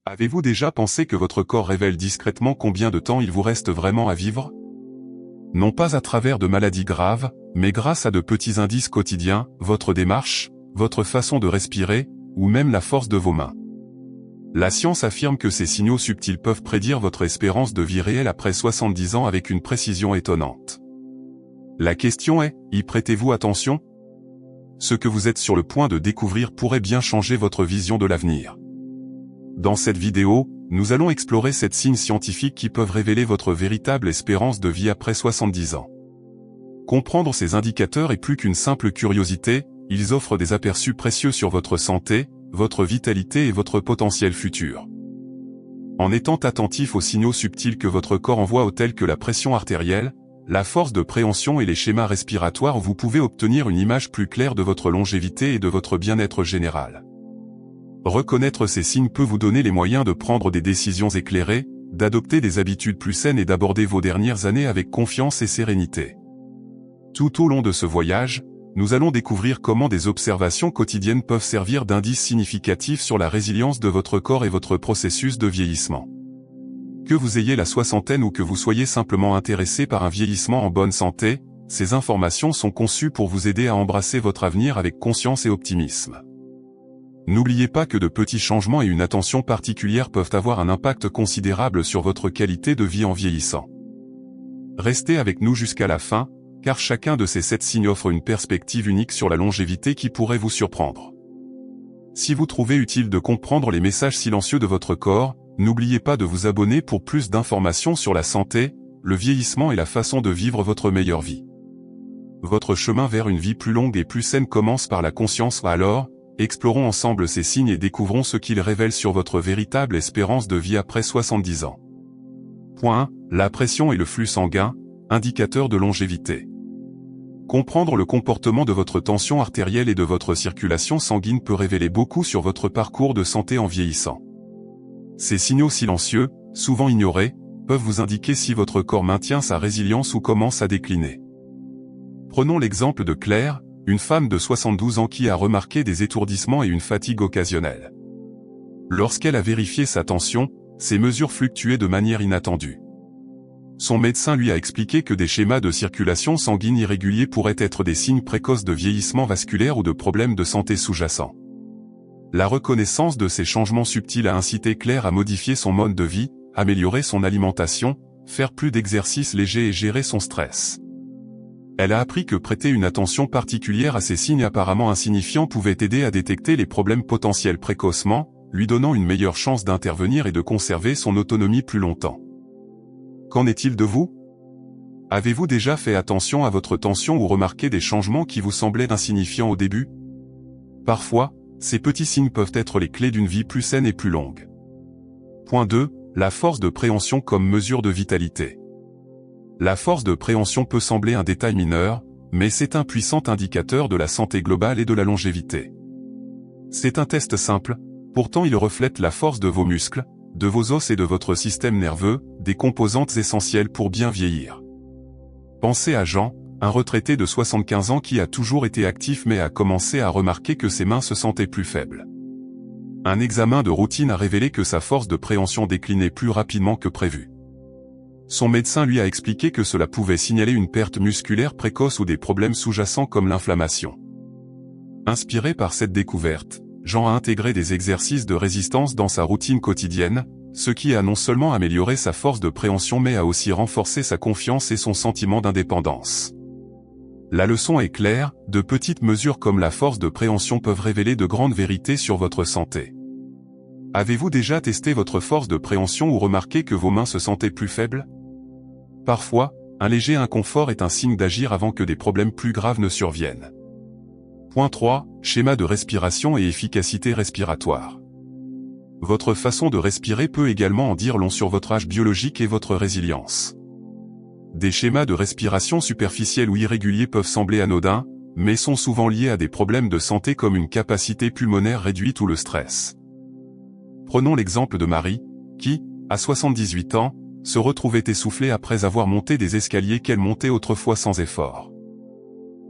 Avez-vous déjà pensé que votre corps révèle discrètement combien de temps il vous reste vraiment à vivre? Non pas à travers de maladies graves, mais grâce à de petits indices quotidiens, votre démarche, votre façon de respirer, ou même la force de vos mains. La science affirme que ces signaux subtils peuvent prédire votre espérance de vie réelle après 70 ans avec une précision étonnante. La question est, y prêtez-vous attention? Ce que vous êtes sur le point de découvrir pourrait bien changer votre vision de l'avenir. Dans cette vidéo, nous allons explorer 7 signes scientifiques qui peuvent révéler votre véritable espérance de vie après 70 ans. Comprendre ces indicateurs est plus qu'une simple curiosité, ils offrent des aperçus précieux sur votre santé, votre vitalité et votre potentiel futur. En étant attentif aux signaux subtils que votre corps envoie tels que la pression artérielle, la force de préhension et les schémas respiratoires, vous pouvez obtenir une image plus claire de votre longévité et de votre bien-être général. Reconnaître ces signes peut vous donner les moyens de prendre des décisions éclairées, d'adopter des habitudes plus saines et d'aborder vos dernières années avec confiance et sérénité. Tout au long de ce voyage, nous allons découvrir comment des observations quotidiennes peuvent servir d'indices significatifs sur la résilience de votre corps et votre processus de vieillissement. Que vous ayez la soixantaine ou que vous soyez simplement intéressé par un vieillissement en bonne santé, ces informations sont conçues pour vous aider à embrasser votre avenir avec conscience et optimisme. N'oubliez pas que de petits changements et une attention particulière peuvent avoir un impact considérable sur votre qualité de vie en vieillissant. Restez avec nous jusqu'à la fin, car chacun de ces 7 signes offre une perspective unique sur la longévité qui pourrait vous surprendre. Si vous trouvez utile de comprendre les messages silencieux de votre corps, n'oubliez pas de vous abonner pour plus d'informations sur la santé, le vieillissement et la façon de vivre votre meilleure vie. Votre chemin vers une vie plus longue et plus saine commence par la conscience. Alors, explorons ensemble ces signes et découvrons ce qu'ils révèlent sur votre véritable espérance de vie après 70 ans. Point 1. La pression et le flux sanguin, indicateur de longévité. Comprendre le comportement de votre tension artérielle et de votre circulation sanguine peut révéler beaucoup sur votre parcours de santé en vieillissant. Ces signaux silencieux, souvent ignorés, peuvent vous indiquer si votre corps maintient sa résilience ou commence à décliner. Prenons l'exemple de Claire, une femme de 72 ans qui a remarqué des étourdissements et une fatigue occasionnelle. Lorsqu'elle a vérifié sa tension, ses mesures fluctuaient de manière inattendue. Son médecin lui a expliqué que des schémas de circulation sanguine irréguliers pourraient être des signes précoces de vieillissement vasculaire ou de problèmes de santé sous-jacents. La reconnaissance de ces changements subtils a incité Claire à modifier son mode de vie, améliorer son alimentation, faire plus d'exercices légers et gérer son stress. Elle a appris que prêter une attention particulière à ces signes apparemment insignifiants pouvait aider à détecter les problèmes potentiels précocement, lui donnant une meilleure chance d'intervenir et de conserver son autonomie plus longtemps. Qu'en est-il de vous? Avez-vous déjà fait attention à votre tension ou remarqué des changements qui vous semblaient insignifiants au début? Parfois, ces petits signes peuvent être les clés d'une vie plus saine et plus longue. Point 2. La force de préhension comme mesure de vitalité. La force de préhension peut sembler un détail mineur, mais c'est un puissant indicateur de la santé globale et de la longévité. C'est un test simple, pourtant il reflète la force de vos muscles, de vos os et de votre système nerveux, des composantes essentielles pour bien vieillir. Pensez à Jean, un retraité de 75 ans qui a toujours été actif mais a commencé à remarquer que ses mains se sentaient plus faibles. Un examen de routine a révélé que sa force de préhension déclinait plus rapidement que prévu. Son médecin lui a expliqué que cela pouvait signaler une perte musculaire précoce ou des problèmes sous-jacents comme l'inflammation. Inspiré par cette découverte, Jean a intégré des exercices de résistance dans sa routine quotidienne, ce qui a non seulement amélioré sa force de préhension mais a aussi renforcé sa confiance et son sentiment d'indépendance. La leçon est claire, de petites mesures comme la force de préhension peuvent révéler de grandes vérités sur votre santé. Avez-vous déjà testé votre force de préhension ou remarqué que vos mains se sentaient plus faibles? Parfois, un léger inconfort est un signe d'agir avant que des problèmes plus graves ne surviennent. Point 3. Schéma de respiration et efficacité respiratoire. Votre façon de respirer peut également en dire long sur votre âge biologique et votre résilience. Des schémas de respiration superficiels ou irréguliers peuvent sembler anodins, mais sont souvent liés à des problèmes de santé comme une capacité pulmonaire réduite ou le stress. Prenons l'exemple de Marie, qui, à 78 ans, se retrouvait essoufflée après avoir monté des escaliers qu'elle montait autrefois sans effort.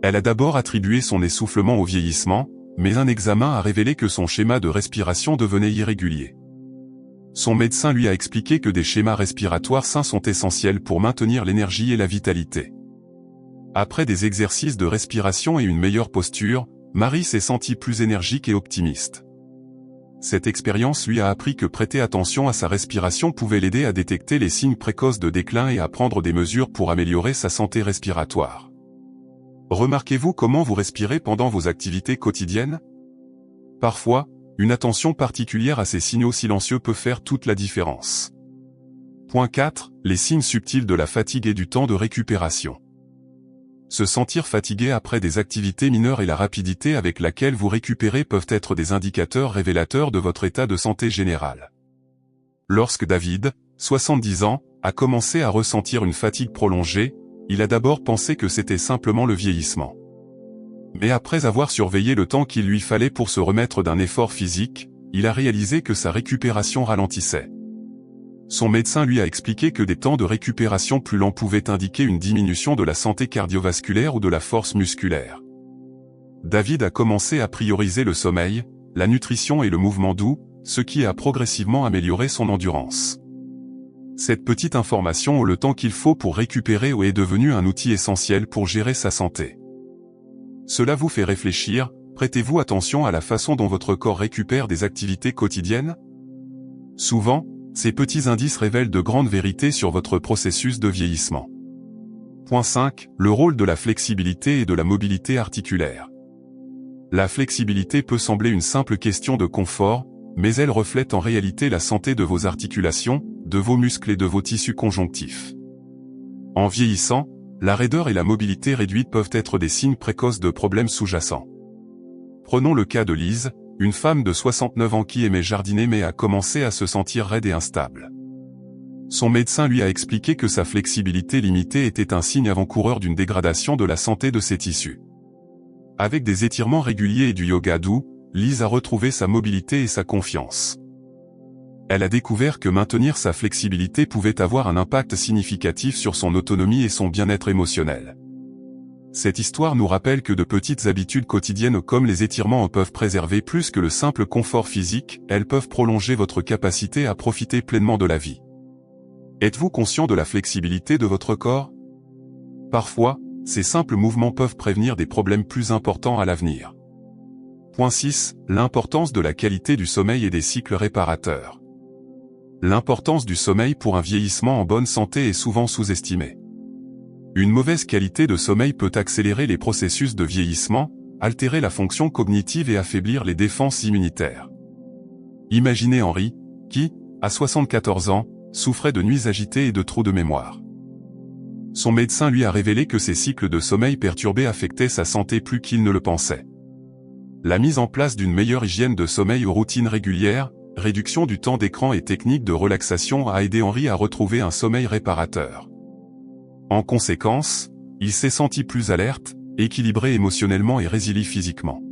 Elle a d'abord attribué son essoufflement au vieillissement, mais un examen a révélé que son schéma de respiration devenait irrégulier. Son médecin lui a expliqué que des schémas respiratoires sains sont essentiels pour maintenir l'énergie et la vitalité. Après des exercices de respiration et une meilleure posture, Marie s'est sentie plus énergique et optimiste. Cette expérience lui a appris que prêter attention à sa respiration pouvait l'aider à détecter les signes précoces de déclin et à prendre des mesures pour améliorer sa santé respiratoire. Remarquez-vous comment vous respirez pendant vos activités quotidiennes? Parfois, une attention particulière à ces signaux silencieux peut faire toute la différence. Point 4. Les signes subtils de la fatigue et du temps de récupération. Se sentir fatigué après des activités mineures et la rapidité avec laquelle vous récupérez peuvent être des indicateurs révélateurs de votre état de santé général. Lorsque David, 70 ans, a commencé à ressentir une fatigue prolongée, il a d'abord pensé que c'était simplement le vieillissement. Mais après avoir surveillé le temps qu'il lui fallait pour se remettre d'un effort physique, il a réalisé que sa récupération ralentissait. Son médecin lui a expliqué que des temps de récupération plus lents pouvaient indiquer une diminution de la santé cardiovasculaire ou de la force musculaire. David a commencé à prioriser le sommeil, la nutrition et le mouvement doux, ce qui a progressivement amélioré son endurance. Cette petite information le temps qu'il faut pour récupérer est devenue un outil essentiel pour gérer sa santé. Cela vous fait réfléchir, prêtez-vous attention à la façon dont votre corps récupère des activités quotidiennes? Souvent, ces petits indices révèlent de grandes vérités sur votre processus de vieillissement. Point 5. Le rôle de la flexibilité et de la mobilité articulaire. La flexibilité peut sembler une simple question de confort, mais elle reflète en réalité la santé de vos articulations, de vos muscles et de vos tissus conjonctifs. En vieillissant, la raideur et la mobilité réduite peuvent être des signes précoces de problèmes sous-jacents. Prenons le cas de Lise, une femme de 69 ans qui aimait jardiner mais a commencé à se sentir raide et instable. Son médecin lui a expliqué que sa flexibilité limitée était un signe avant-coureur d'une dégradation de la santé de ses tissus. Avec des étirements réguliers et du yoga doux, Lise a retrouvé sa mobilité et sa confiance. Elle a découvert que maintenir sa flexibilité pouvait avoir un impact significatif sur son autonomie et son bien-être émotionnel. Cette histoire nous rappelle que de petites habitudes quotidiennes comme les étirements peuvent préserver plus que le simple confort physique, elles peuvent prolonger votre capacité à profiter pleinement de la vie. Êtes-vous conscient de la flexibilité de votre corps? Parfois, ces simples mouvements peuvent prévenir des problèmes plus importants à l'avenir. Point 6. L'importance de la qualité du sommeil et des cycles réparateurs. L'importance du sommeil pour un vieillissement en bonne santé est souvent sous-estimée. Une mauvaise qualité de sommeil peut accélérer les processus de vieillissement, altérer la fonction cognitive et affaiblir les défenses immunitaires. Imaginez Henri, qui, à 74 ans, souffrait de nuits agitées et de trous de mémoire. Son médecin lui a révélé que ses cycles de sommeil perturbés affectaient sa santé plus qu'il ne le pensait. La mise en place d'une meilleure hygiène de sommeil aux routines régulières, réduction du temps d'écran et techniques de relaxation a aidé Henri à retrouver un sommeil réparateur. En conséquence, il s'est senti plus alerte, équilibré émotionnellement et résilient physiquement.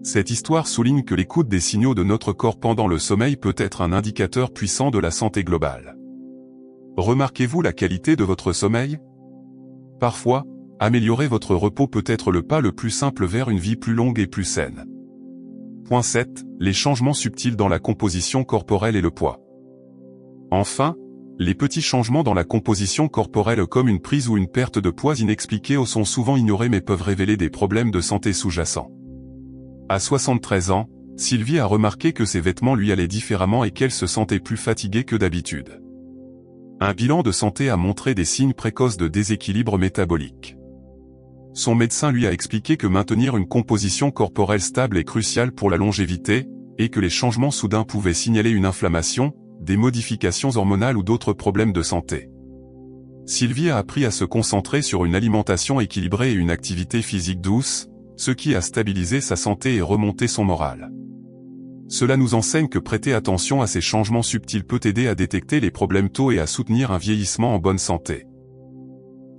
Cette histoire souligne que l'écoute des signaux de notre corps pendant le sommeil peut être un indicateur puissant de la santé globale. Remarquez-vous la qualité de votre sommeil? Parfois, améliorer votre repos peut être le pas le plus simple vers une vie plus longue et plus saine. Point 7. Les changements subtils dans la composition corporelle et le poids. Enfin, les petits changements dans la composition corporelle comme une prise ou une perte de poids inexpliqués sont souvent ignorés mais peuvent révéler des problèmes de santé sous-jacents. À 73 ans, Sylvie a remarqué que ses vêtements lui allaient différemment et qu'elle se sentait plus fatiguée que d'habitude. Un bilan de santé a montré des signes précoces de déséquilibre métabolique. Son médecin lui a expliqué que maintenir une composition corporelle stable est crucial pour la longévité, et que les changements soudains pouvaient signaler une inflammation, des modifications hormonales ou d'autres problèmes de santé. Sylvie a appris à se concentrer sur une alimentation équilibrée et une activité physique douce, ce qui a stabilisé sa santé et remonté son moral. Cela nous enseigne que prêter attention à ces changements subtils peut aider à détecter les problèmes tôt et à soutenir un vieillissement en bonne santé.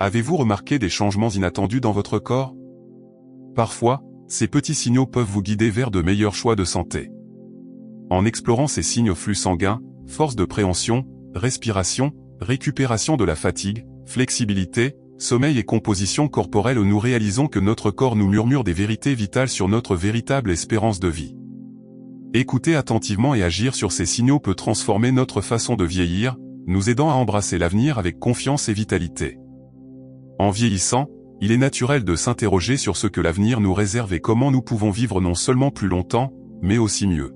Avez-vous remarqué des changements inattendus dans votre corps? Parfois, ces petits signaux peuvent vous guider vers de meilleurs choix de santé. En explorant ces signes au flux sanguin, force de préhension, respiration, récupération de la fatigue, flexibilité, sommeil et composition corporelle, nous réalisons que notre corps nous murmure des vérités vitales sur notre véritable espérance de vie. Écouter attentivement et agir sur ces signaux peut transformer notre façon de vieillir, nous aidant à embrasser l'avenir avec confiance et vitalité. En vieillissant, il est naturel de s'interroger sur ce que l'avenir nous réserve et comment nous pouvons vivre non seulement plus longtemps, mais aussi mieux.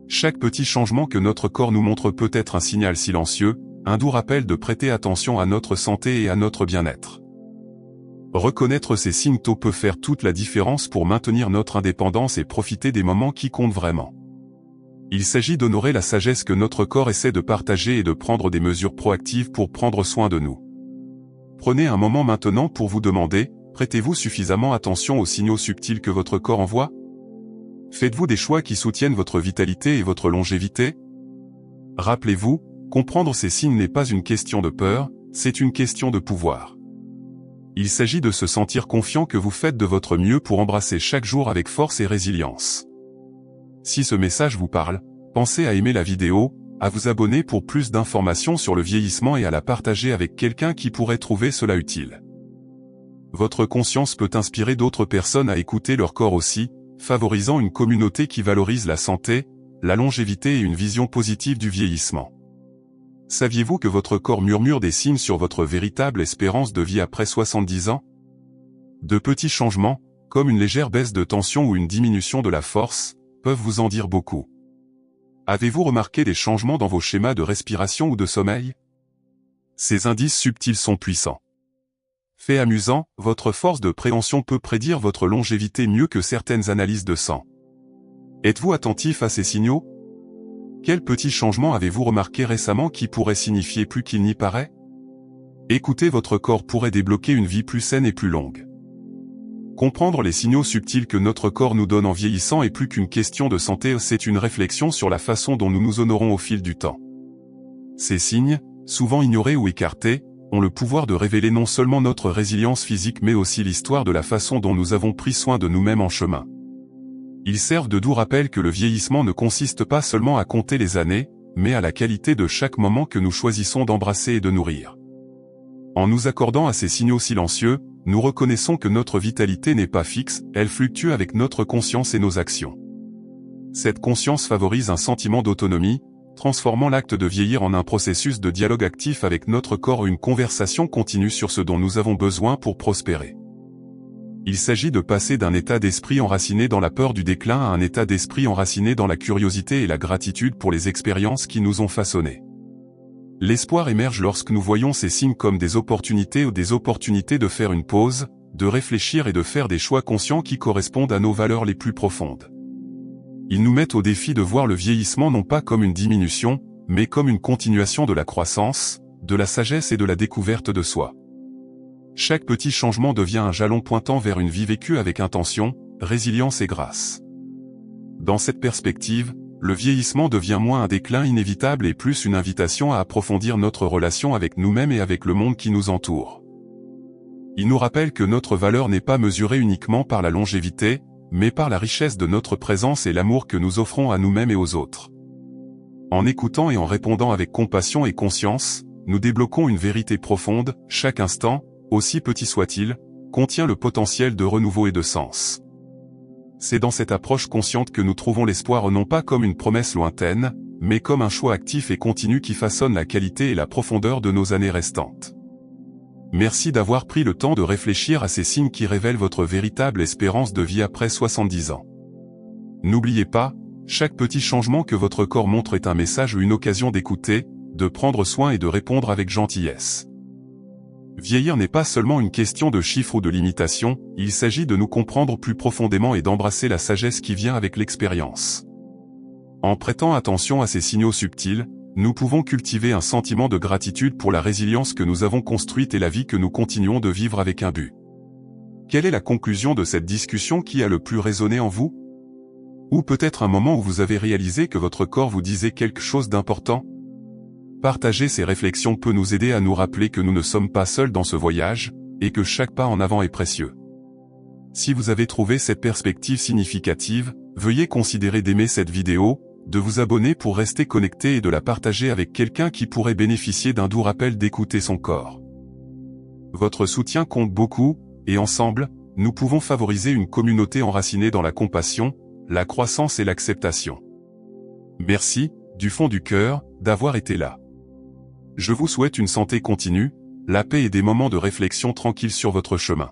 Chaque petit changement que notre corps nous montre peut être un signal silencieux, un doux rappel de prêter attention à notre santé et à notre bien-être. Reconnaître ces signes tôt peut faire toute la différence pour maintenir notre indépendance et profiter des moments qui comptent vraiment. Il s'agit d'honorer la sagesse que notre corps essaie de partager et de prendre des mesures proactives pour prendre soin de nous. Prenez un moment maintenant pour vous demander, prêtez-vous suffisamment attention aux signaux subtils que votre corps envoie? Faites-vous des choix qui soutiennent votre vitalité et votre longévité? Rappelez-vous, comprendre ces signes n'est pas une question de peur, c'est une question de pouvoir. Il s'agit de se sentir confiant que vous faites de votre mieux pour embrasser chaque jour avec force et résilience. Si ce message vous parle, pensez à aimer la vidéo, à vous abonner pour plus d'informations sur le vieillissement et à la partager avec quelqu'un qui pourrait trouver cela utile. Votre conscience peut inspirer d'autres personnes à écouter leur corps aussi, favorisant une communauté qui valorise la santé, la longévité et une vision positive du vieillissement. Saviez-vous que votre corps murmure des signes sur votre véritable espérance de vie après 70 ans? De petits changements, comme une légère baisse de tension ou une diminution de la force, peuvent vous en dire beaucoup. Avez-vous remarqué des changements dans vos schémas de respiration ou de sommeil? Ces indices subtils sont puissants. Fait amusant, votre force de préhension peut prédire votre longévité mieux que certaines analyses de sang. Êtes-vous attentif à ces signaux? Quels petits changements avez-vous remarqué récemment qui pourraient signifier plus qu'il n'y paraît? Écouter votre corps pourrait débloquer une vie plus saine et plus longue. Comprendre les signaux subtils que notre corps nous donne en vieillissant est plus qu'une question de santé, c'est une réflexion sur la façon dont nous nous honorons au fil du temps. Ces signes, souvent ignorés ou écartés, ont le pouvoir de révéler non seulement notre résilience physique mais aussi l'histoire de la façon dont nous avons pris soin de nous-mêmes en chemin. Ils servent de doux rappel que le vieillissement ne consiste pas seulement à compter les années, mais à la qualité de chaque moment que nous choisissons d'embrasser et de nourrir. En nous accordant à ces signaux silencieux, nous reconnaissons que notre vitalité n'est pas fixe, elle fluctue avec notre conscience et nos actions. Cette conscience favorise un sentiment d'autonomie, transformant l'acte de vieillir en un processus de dialogue actif avec notre corps, une conversation continue sur ce dont nous avons besoin pour prospérer. Il s'agit de passer d'un état d'esprit enraciné dans la peur du déclin à un état d'esprit enraciné dans la curiosité et la gratitude pour les expériences qui nous ont façonnés. L'espoir émerge lorsque nous voyons ces signes comme des opportunités ou des opportunités de faire une pause, de réfléchir et de faire des choix conscients qui correspondent à nos valeurs les plus profondes. Ils nous mettent au défi de voir le vieillissement non pas comme une diminution, mais comme une continuation de la croissance, de la sagesse et de la découverte de soi. Chaque petit changement devient un jalon pointant vers une vie vécue avec intention, résilience et grâce. Dans cette perspective, le vieillissement devient moins un déclin inévitable et plus une invitation à approfondir notre relation avec nous-mêmes et avec le monde qui nous entoure. Il nous rappelle que notre valeur n'est pas mesurée uniquement par la longévité, mais par la richesse de notre présence et l'amour que nous offrons à nous-mêmes et aux autres. En écoutant et en répondant avec compassion et conscience, nous débloquons une vérité profonde, chaque instant, aussi petit soit-il, contient le potentiel de renouveau et de sens. C'est dans cette approche consciente que nous trouvons l'espoir non pas comme une promesse lointaine, mais comme un choix actif et continu qui façonne la qualité et la profondeur de nos années restantes. Merci d'avoir pris le temps de réfléchir à ces signes qui révèlent votre véritable espérance de vie après 70 ans. N'oubliez pas, chaque petit changement que votre corps montre est un message ou une occasion d'écouter, de prendre soin et de répondre avec gentillesse. Vieillir n'est pas seulement une question de chiffres ou de limitations, il s'agit de nous comprendre plus profondément et d'embrasser la sagesse qui vient avec l'expérience. En prêtant attention à ces signaux subtils, nous pouvons cultiver un sentiment de gratitude pour la résilience que nous avons construite et la vie que nous continuons de vivre avec un but. Quelle est la conclusion de cette discussion qui a le plus résonné en vous? Ou peut-être un moment où vous avez réalisé que votre corps vous disait quelque chose d'important? Partager ces réflexions peut nous aider à nous rappeler que nous ne sommes pas seuls dans ce voyage, et que chaque pas en avant est précieux. Si vous avez trouvé cette perspective significative, veuillez considérer d'aimer cette vidéo, de vous abonner pour rester connecté et de la partager avec quelqu'un qui pourrait bénéficier d'un doux rappel d'écouter son corps. Votre soutien compte beaucoup, et ensemble, nous pouvons favoriser une communauté enracinée dans la compassion, la croissance et l'acceptation. Merci, du fond du cœur, d'avoir été là. Je vous souhaite une santé continue, la paix et des moments de réflexion tranquilles sur votre chemin.